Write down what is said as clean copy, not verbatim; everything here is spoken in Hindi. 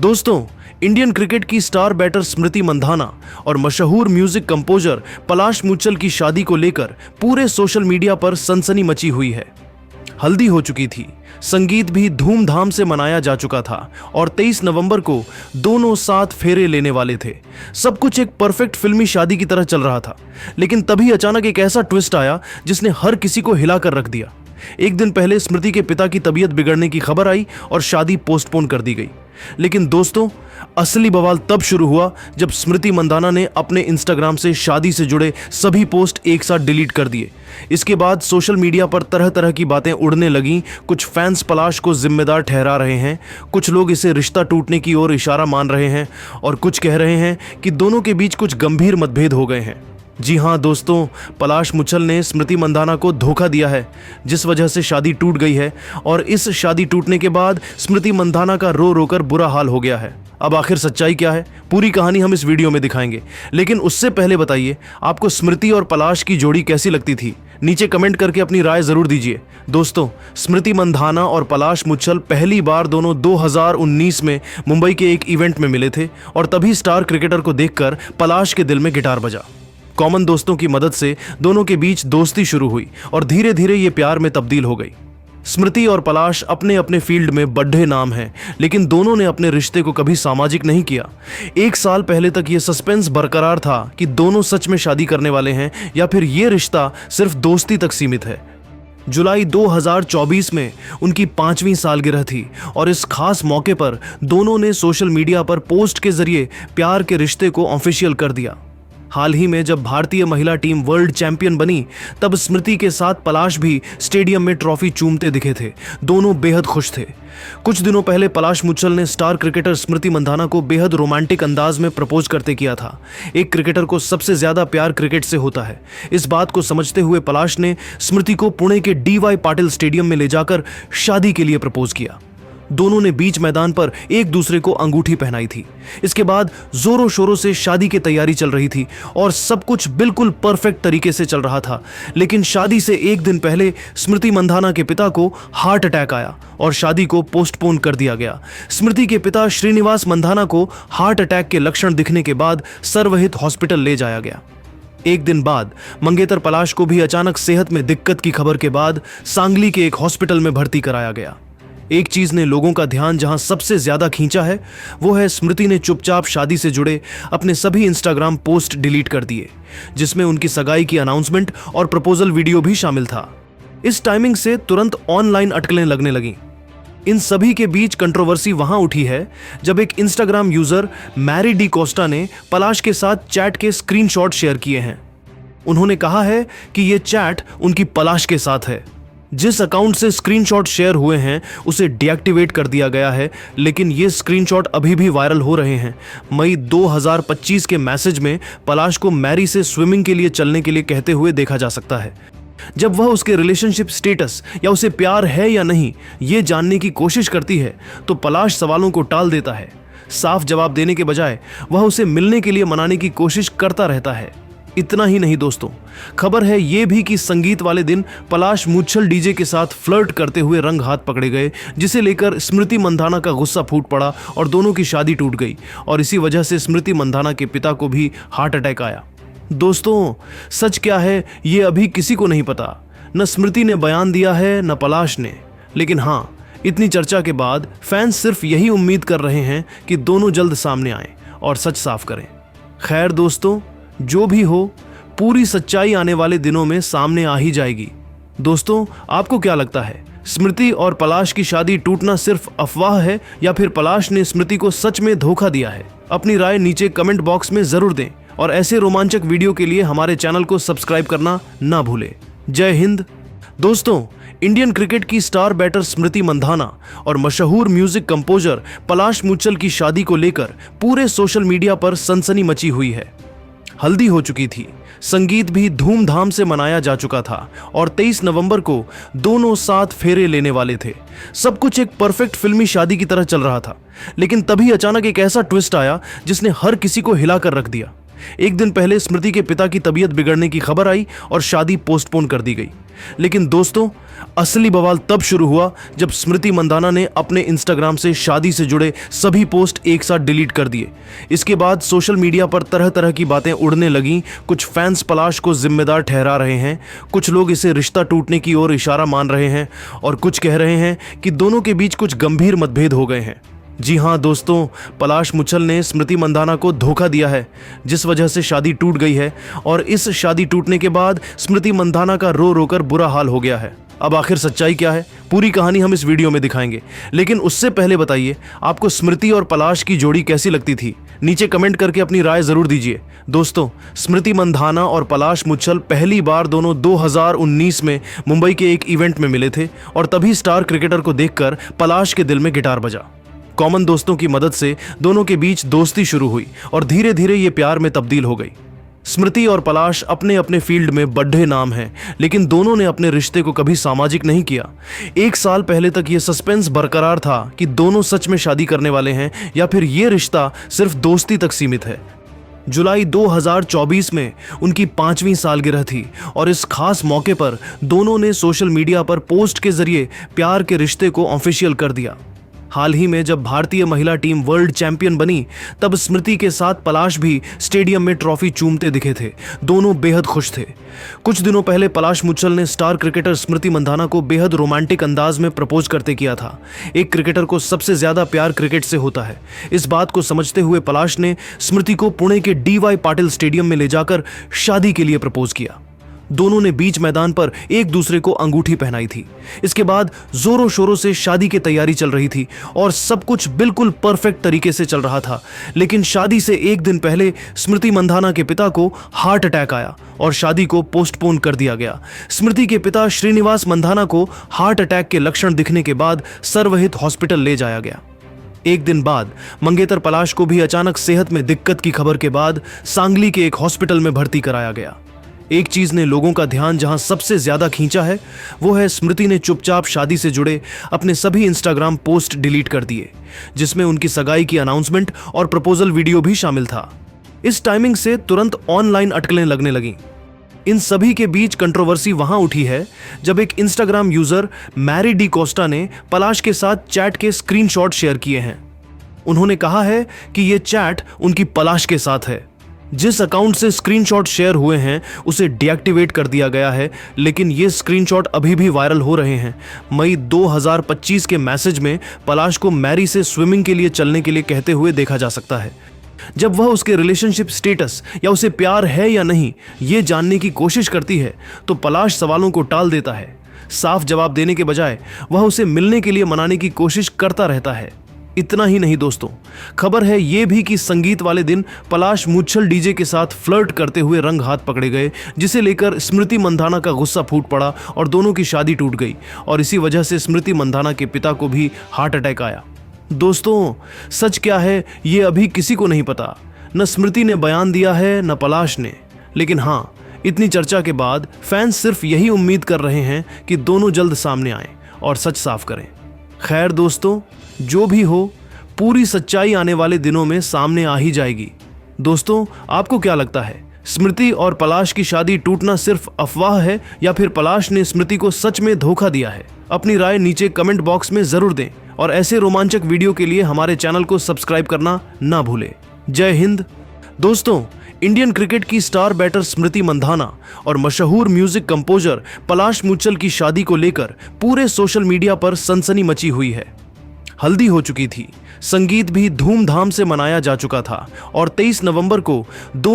दोस्तों, इंडियन क्रिकेट की स्टार बैटर स्मृति मंधाना और मशहूर म्यूजिक कंपोजर पलाश मुच्छल की शादी को लेकर पूरे सोशल मीडिया पर सनसनी मची हुई है। हल्दी हो चुकी थी, संगीत भी धूमधाम से मनाया जा चुका था और 23 नवंबर को दोनों साथ फेरे लेने वाले थे। सब कुछ एक परफेक्ट फिल्मी शादी की तरह चल रहा था, लेकिन तभी अचानक एक ऐसा ट्विस्ट आया जिसने हर किसी को हिलाकर रख दिया। एक दिन पहले स्मृति के पिता की तबीयत बिगड़ने की खबर आई और शादी पोस्टपोन कर दी गई। लेकिन दोस्तों, असली बवाल तब शुरू हुआ जब स्मृति मंधाना ने अपने इंस्टाग्राम से शादी से जुड़े सभी पोस्ट एक साथ डिलीट कर दिए। इसके बाद सोशल मीडिया पर तरह तरह की बातें उड़ने लगीं। कुछ फैंस पलाश को जिम्मेदार ठहरा रहे हैं, कुछ लोग इसे रिश्ता टूटने की ओर इशारा मान रहे हैं और कुछ कह रहे हैं कि दोनों के बीच कुछ गंभीर मतभेद हो गए हैं। जी हाँ दोस्तों, पलाश मुच्छल ने स्मृति मंधाना को धोखा दिया है, जिस वजह से शादी टूट गई है और इस शादी टूटने के बाद स्मृति मंधाना का रो रो कर बुरा हाल हो गया है। अब आखिर सच्चाई क्या है, पूरी कहानी हम इस वीडियो में दिखाएंगे। लेकिन उससे पहले बताइए, आपको स्मृति और पलाश की जोड़ी कैसी लगती थी? नीचे कमेंट करके अपनी राय जरूर दीजिए। दोस्तों, स्मृति मंधाना और पलाश मुच्छल पहली बार दोनों 2019 में मुंबई के एक इवेंट में मिले थे और तभी स्टार क्रिकेटर को देखकर पलाश के दिल में गिटार बजा। कॉमन दोस्तों की मदद से दोनों के बीच दोस्ती शुरू हुई और धीरे धीरे ये प्यार में तब्दील हो गई। स्मृति और पलाश अपने अपने फील्ड में बड़े नाम हैं, लेकिन दोनों ने अपने रिश्ते को कभी सामाजिक नहीं किया। एक साल पहले तक ये सस्पेंस बरकरार था कि दोनों सच में शादी करने वाले हैं या फिर ये रिश्ता सिर्फ दोस्ती तक सीमित है। जुलाई 2024 में उनकी 5वीं सालगिरह थी और इस खास मौके पर दोनों ने सोशल मीडिया पर पोस्ट के जरिए प्यार के रिश्ते को ऑफिशियल कर दिया। हाल ही में जब भारतीय महिला टीम वर्ल्ड चैंपियन बनी, तब स्मृति के साथ पलाश भी स्टेडियम में ट्रॉफी चूमते दिखे थे। दोनों बेहद खुश थे। कुछ दिनों पहले पलाश मुच्छल ने स्टार क्रिकेटर स्मृति मंधाना को बेहद रोमांटिक अंदाज में प्रपोज करते किया था। एक क्रिकेटर को सबसे ज्यादा प्यार क्रिकेट से होता है। इस बात को समझते हुए पलाश ने स्मृति को पुणे के DY पाटिल स्टेडियम में ले जाकर शादी के लिए प्रपोज किया। दोनों ने बीच मैदान पर एक दूसरे को अंगूठी पहनाई थी। इसके बाद जोरों शोरों से शादी की तैयारी चल रही थी और सब कुछ बिल्कुल परफेक्ट तरीके से चल रहा था। लेकिन शादी से एक दिन पहले स्मृति मंधाना के पिता को हार्ट अटैक आया और शादी को पोस्टपोन कर दिया गया। स्मृति के पिता श्रीनिवास मंधाना को हार्ट अटैक के लक्षण दिखने के बाद सर्वहित हॉस्पिटल ले जाया गया। एक दिन बाद मंगेतर पलाश को भी अचानक सेहत में दिक्कत की खबर के बाद सांगली के एक हॉस्पिटल में भर्ती कराया गया। एक चीज ने लोगों का ध्यान जहां सबसे ज्यादा खींचा है, वो है स्मृति ने चुपचाप शादी से जुड़े अपने सभी इंस्टाग्राम पोस्ट डिलीट कर दिए, जिसमें उनकी सगाई की अनाउंसमेंट और प्रपोजल वीडियो भी शामिल था। इस टाइमिंग से तुरंत ऑनलाइन अटकलें लगने लगीं। इन सभी के बीच कंट्रोवर्सी वहां उठी है जब एक Instagram user Mary D'Costa ने पलाश के साथ चैट के स्क्रीनशॉट शेयर किए हैं। उन्होंने कहा है कि यह चैट उनकी पलाश के साथ है। जिस अकाउंट से स्क्रीनशॉट शेयर हुए हैं उसे डीएक्टिवेट कर दिया गया है, लेकिन ये स्क्रीनशॉट अभी भी वायरल हो रहे हैं। मई 2025 के मैसेज में पलाश को मैरी से स्विमिंग के लिए चलने के लिए कहते हुए देखा जा सकता है। जब वह उसके रिलेशनशिप स्टेटस या उसे प्यार है या नहीं ये जानने की कोशिश करती है तो पलाश सवालों को टाल देता है। साफ जवाब देने के बजाय वह उसे मिलने के लिए मनाने की कोशिश करता रहता है। इतना ही नहीं दोस्तों, खबर है ये भी कि संगीत वाले दिन पलाश मुच्छल डीजे के साथ फ्लर्ट करते हुए रंग हाथ पकड़े गए, जिसे लेकर स्मृति मंधाना का गुस्सा फूट पड़ा और दोनों की शादी टूट गई और इसी वजह से स्मृति मंधाना के पिता को भी हार्ट अटैक आया। दोस्तों, सच क्या है ये अभी किसी को नहीं पता। न स्मृति ने बयान दिया है न पलाश ने, लेकिन हाँ, इतनी चर्चा के बाद फैंस सिर्फ यही उम्मीद कर रहे हैं कि दोनों जल्द सामने आए और सच साफ करें। खैर दोस्तों, जो भी हो, पूरी सच्चाई आने वाले दिनों में सामने आ ही जाएगी। दोस्तों, आपको क्या लगता है, स्मृति और पलाश की शादी टूटना सिर्फ अफवाह है या फिर पलाश ने स्मृति को सच में धोखा दिया है? अपनी राय नीचे कमेंट बॉक्स में जरूर दें और ऐसे रोमांचक वीडियो के लिए हमारे चैनल को सब्सक्राइब करना ना भूलें। जय हिंद। दोस्तों, इंडियन क्रिकेट की स्टार बैटर स्मृति मंधाना और मशहूर म्यूजिक कंपोजर पलाश मुच्छल की शादी को लेकर पूरे सोशल मीडिया पर सनसनी मची हुई है। हल्दी हो चुकी थी, संगीत भी धूमधाम से मनाया जा चुका था और 23 नवंबर को दोनों साथ फेरे लेने वाले थे। सब कुछ एक परफेक्ट फिल्मी शादी की तरह चल रहा था, लेकिन तभी अचानक एक ऐसा ट्विस्ट आया जिसने हर किसी को हिलाकर रख दिया। एक दिन पहले स्मृति के पिता की तबीयत बिगड़ने की खबर आई और शादी पोस्टपोन कर दी गई। लेकिन दोस्तों, असली बवाल तब शुरू हुआ जब स्मृति मंधाना ने अपने इंस्टाग्राम से शादी से जुड़े सभी पोस्ट एक साथ डिलीट कर दिए। इसके बाद सोशल मीडिया पर तरह तरह की बातें उड़ने लगीं। कुछ फैंस पलाश को जिम्मेदार ठहरा रहे हैं, कुछ लोग इसे रिश्ता टूटने की ओर इशारा मान रहे हैं और कुछ कह रहे हैं कि दोनों के बीच कुछ गंभीर मतभेद हो गए हैं। जी हाँ दोस्तों, पलाश मुच्छल ने स्मृति मंधाना को धोखा दिया है, जिस वजह से शादी टूट गई है और इस शादी टूटने के बाद स्मृति मंधाना का रो रो कर बुरा हाल हो गया है। अब आखिर सच्चाई क्या है, पूरी कहानी हम इस वीडियो में दिखाएंगे। लेकिन उससे पहले बताइए, आपको स्मृति और पलाश की जोड़ी कैसी लगती थी? नीचे कमेंट करके अपनी राय जरूर दीजिए। दोस्तों, स्मृति मंधाना और पलाश मुच्छल पहली बार दोनों 2019 में मुंबई के एक इवेंट में मिले थे और तभी स्टार क्रिकेटर को देखकर पलाश के दिल में गिटार बजा। कॉमन दोस्तों की मदद से दोनों के बीच दोस्ती शुरू हुई और धीरे धीरे ये प्यार में तब्दील हो गई। स्मृति और पलाश अपने अपने फील्ड में बड़े नाम हैं, लेकिन दोनों ने अपने रिश्ते को कभी सामाजिक नहीं किया। एक साल पहले तक ये सस्पेंस बरकरार था कि दोनों सच में शादी करने वाले हैं या फिर ये रिश्ता सिर्फ दोस्ती तक सीमित है। जुलाई 2024 में उनकी 5वीं सालगिरह थी और इस खास मौके पर दोनों ने सोशल मीडिया पर पोस्ट के जरिए प्यार के रिश्ते को ऑफिशियल कर दिया। हाल ही में जब भारतीय महिला टीम वर्ल्ड चैंपियन बनी, तब स्मृति के साथ पलाश भी स्टेडियम में ट्रॉफी चूमते दिखे थे। दोनों बेहद खुश थे। कुछ दिनों पहले पलाश मुच्छल ने स्टार क्रिकेटर स्मृति मंधाना को बेहद रोमांटिक अंदाज में प्रपोज करते किया था। एक क्रिकेटर को सबसे ज्यादा प्यार क्रिकेट से होता है। इस बात को समझते हुए पलाश ने स्मृति को पुणे के DY पाटिल स्टेडियम में ले जाकर शादी के लिए प्रपोज किया। दोनों ने बीच मैदान पर एक दूसरे को अंगूठी पहनाई थी। इसके बाद जोरों शोरों से शादी की तैयारी चल रही थी और सब कुछ बिल्कुल परफेक्ट तरीके से चल रहा था। लेकिन शादी से एक दिन पहले स्मृति मंधाना के पिता को हार्ट अटैक आया और शादी को पोस्टपोन कर दिया गया। स्मृति के पिता श्रीनिवास मंधाना को हार्ट अटैक के लक्षण दिखने के बाद सर्वहित हॉस्पिटल ले जाया गया। एक दिन बाद मंगेतर पलाश को भी अचानक सेहत में दिक्कत की खबर के बाद सांगली के एक हॉस्पिटल में भर्ती कराया गया। एक चीज ने लोगों का ध्यान जहां सबसे ज्यादा खींचा है, वो है स्मृति ने चुपचाप शादी से जुड़े अपने सभी इंस्टाग्राम पोस्ट डिलीट कर दिए, जिसमें उनकी सगाई की अनाउंसमेंट और प्रपोजल वीडियो भी शामिल था। इस टाइमिंग से तुरंत ऑनलाइन अटकलें लगने लगीं। इन सभी के बीच कंट्रोवर्सी वहां उठी है जब एक Instagram user Mary D'Costa ने पलाश के साथ चैट के स्क्रीनशॉट शेयर किए हैं। उन्होंने कहा है कि यह चैट उनकी पलाश के साथ है। जिस अकाउंट से स्क्रीनशॉट शेयर हुए हैं उसे डीएक्टिवेट कर दिया गया है, लेकिन ये स्क्रीनशॉट अभी भी वायरल हो रहे हैं। मई 2025 के मैसेज में पलाश को मैरी से स्विमिंग के लिए चलने के लिए कहते हुए देखा जा सकता है। जब वह उसके रिलेशनशिप स्टेटस या उसे प्यार है या नहीं ये जानने की कोशिश करती है तो पलाश सवालों को टाल देता है। साफ जवाब देने के बजाय वह उसे मिलने के लिए मनाने की कोशिश करता रहता है। इतना ही नहीं दोस्तों, खबर है ये भी कि संगीत वाले दिन पलाश मुच्छल डीजे के साथ फ्लर्ट करते हुए रंग हाथ पकड़े गए, जिसे लेकर स्मृति मंधाना का गुस्सा फूट पड़ा और दोनों की शादी टूट गई और इसी वजह से स्मृति मंधाना के पिता को भी हार्ट अटैक आया। दोस्तों, सच क्या है ये अभी किसी को नहीं पता। न स्मृति ने बयान दिया है न पलाश ने, लेकिन हाँ, इतनी चर्चा के बाद फैंस सिर्फ यही उम्मीद कर रहे हैं कि दोनों जल्द सामने आए और सच साफ करें। खैर दोस्तों, जो भी हो, पूरी सच्चाई आने वाले दिनों में सामने आ ही जाएगी। दोस्तों, आपको क्या लगता है, स्मृति और पलाश की शादी टूटना सिर्फ अफवाह है या फिर पलाश ने स्मृति को सच में धोखा दिया है? अपनी राय नीचे कमेंट बॉक्स में जरूर दें और ऐसे रोमांचक वीडियो के लिए हमारे चैनल को सब्सक्राइब करना ना भूलें। जय हिंद। दोस्तों, इंडियन क्रिकेट की स्टार बैटर स्मृति मंधाना और मशहूर म्यूजिक कंपोजर पलाश मुच्छल की शादी को लेकर पूरे सोशल मीडिया पर सनसनी मची हुई है। हल्दी हो चुकी थी, संगीत भी धूमधाम से मनाया जा चुका था और 23 नवंबर को